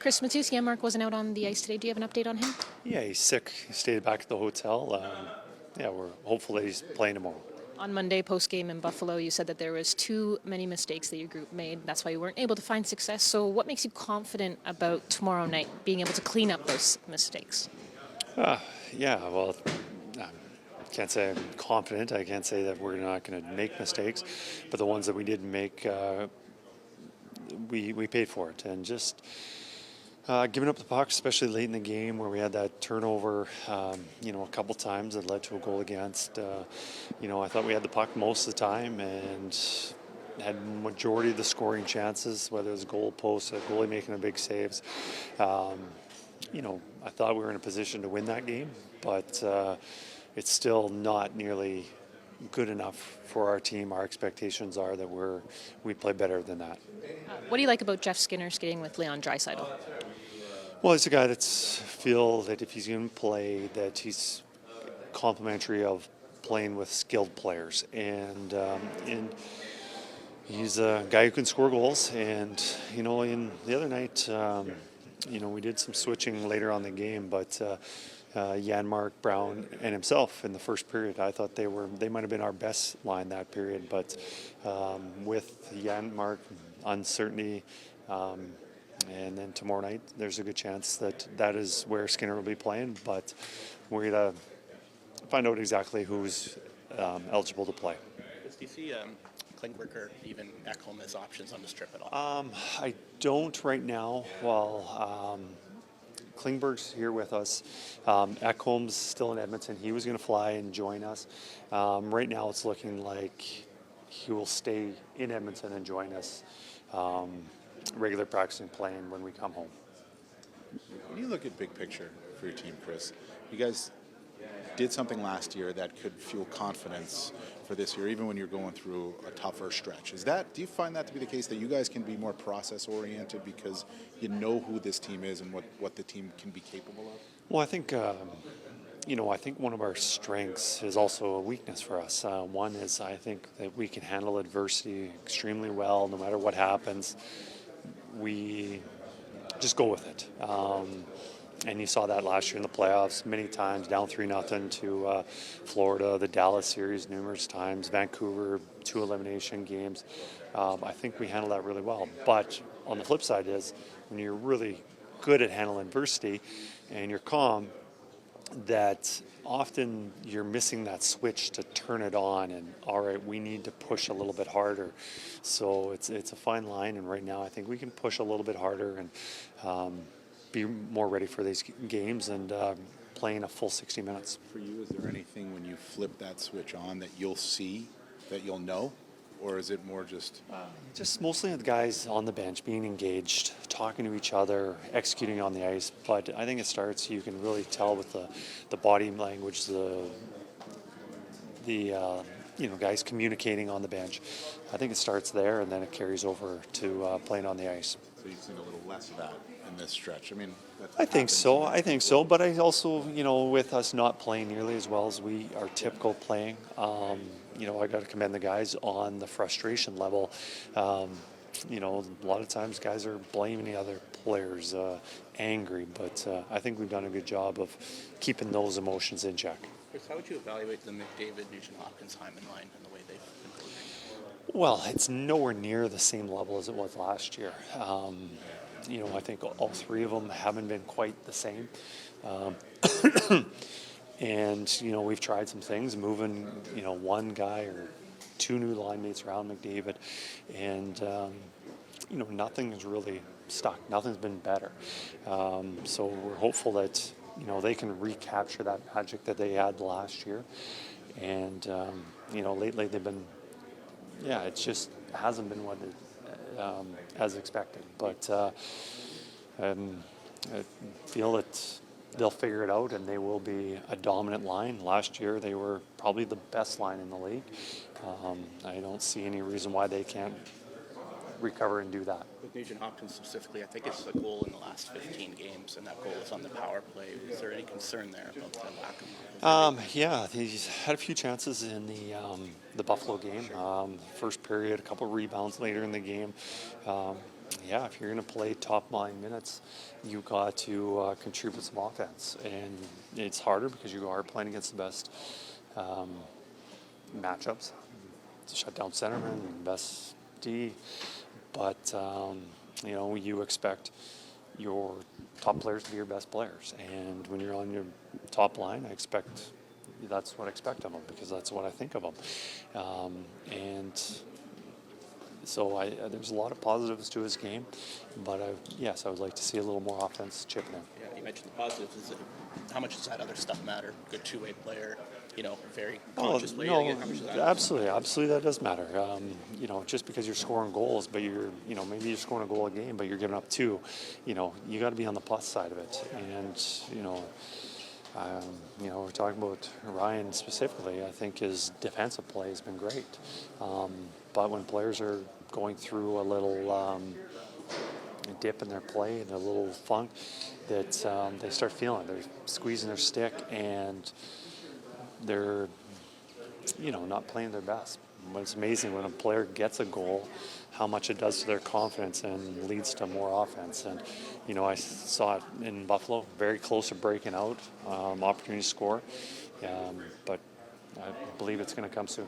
Kris Knoblauch wasn't out on the ice today. Do you have an update on him? Yeah, he's sick. He stayed back at the hotel. We're hopeful that he's playing tomorrow. On Monday, post-game in Buffalo, you said that there was too many mistakes that your group made. That's why you weren't able to find success. So what makes you confident about tomorrow night being able to clean up those mistakes? I can't say I'm confident. I can't say that we're not going to make mistakes. But the ones that we didn't make, we paid for it. And just giving up the puck, especially late in the game where we had that turnover, a couple times that led to a goal against. I thought we had the puck most of the time and had majority of the scoring chances, whether it was goal post, a goalie making a big saves. I thought we were in a position to win that game, but it's still not nearly good enough for our team. Our expectations are that we play better than that. What do you like about Jeff Skinner skating with Leon Draisaitl? Well, he's a guy that's feel that if he's going to play, that he's complimentary of playing with skilled players, and he's a guy who can score goals. And in the other night, we did some switching later on in the game, but Janmark, Brown, and himself in the first period, I thought they might have been our best line that period. But with Janmark, uncertainty. And then tomorrow night, there's a good chance that is where Skinner will be playing. But we're going to find out exactly who's eligible to play. Do you see Klingberg or even Ekholm as options on this trip at all? I don't right now. Well, Klingberg's here with us. Ekholm's still in Edmonton. He was going to fly and join us. Right now, it's looking like he will stay in Edmonton and join us. Regular practicing playing when we come home. When you look at big picture for your team, Kris, you guys did something last year that could fuel confidence for this year, even when you're going through a tougher stretch. Do you find that to be the case, that you guys can be more process oriented because you know who this team is and what the team can be capable of? Well, I think I think one of our strengths is also a weakness for us. One is I think that we can handle adversity extremely well, no matter what happens. We just go with it. And you saw that last year in the playoffs many times, down 3-0 to Florida, the Dallas series numerous times, Vancouver, 2 elimination games. I think we handle that really well. But on the flip side is when you're really good at handling adversity and you're calm, that often you're missing that switch to turn it on and, all right, we need to push a little bit harder. So it's a fine line, and right now I think we can push a little bit harder and be more ready for these games and playing a full 60 minutes. For you, is there anything when you flip that switch on that you'll see, that you'll know? Or is it more just... Just mostly the guys on the bench being engaged, talking to each other, executing on the ice. But I think it starts, you can really tell with the body language, the guys communicating on the bench. I think it starts there, and then it carries over to playing on the ice. So you've seen a little less of that in this stretch. I mean, I think so. But I also, with us not playing nearly as well as we are typical playing, I got to commend the guys on the frustration level. A lot of times guys are blaming the other players, angry. But I think we've done a good job of keeping those emotions in check. Chris, how would you evaluate the McDavid, Nugent Hopkins, Hyman line and the way they've been playing? Well, it's nowhere near the same level as it was last year. I think all three of them haven't been quite the same. And, we've tried some things, moving, one guy or 2 new line mates around McDavid. And, nothing has really stuck. Nothing's been better. So we're hopeful that, they can recapture that magic that they had last year. And, lately they've been, it just hasn't been what it, as expected. But I feel that they'll figure it out, and they will be a dominant line. Last year, they were probably the best line in the league. I don't see any reason why they can't recover and do that. With Nugent Hopkins specifically, I think it's a goal in the last 15 games, and that goal was on the power play. Is there any concern there about the lack of? He's had a few chances in the Buffalo game. First period, a couple of rebounds later in the game. yeah, if you're going to play top line minutes, you got to contribute some offense, and it's harder because you are playing against the best matchups, shut down centerman, best D, but you expect your top players to be your best players, and when you're on your top line, that's what I expect of them, because that's what I think of them, and so there's a lot of positives to his game, but I would like to see a little more offense chipping in. Yeah, you mentioned the positives. How much does that other stuff matter? Good two-way player, very consciously. No, How much does that absolutely, that does matter. Just because you're scoring goals, but maybe you're scoring a goal a game, but you're giving up two. You got to be on the plus side of it, and we're talking about Ryan specifically. I think his defensive play has been great, but when players are going through a little dip in their play and a little funk, that they start feeling it. They're squeezing their stick and they're not playing their best. But it's amazing when a player gets a goal, how much it does to their confidence and leads to more offense. And I saw it in Buffalo, very close to breaking out, opportunity to score, but I believe it's going to come soon.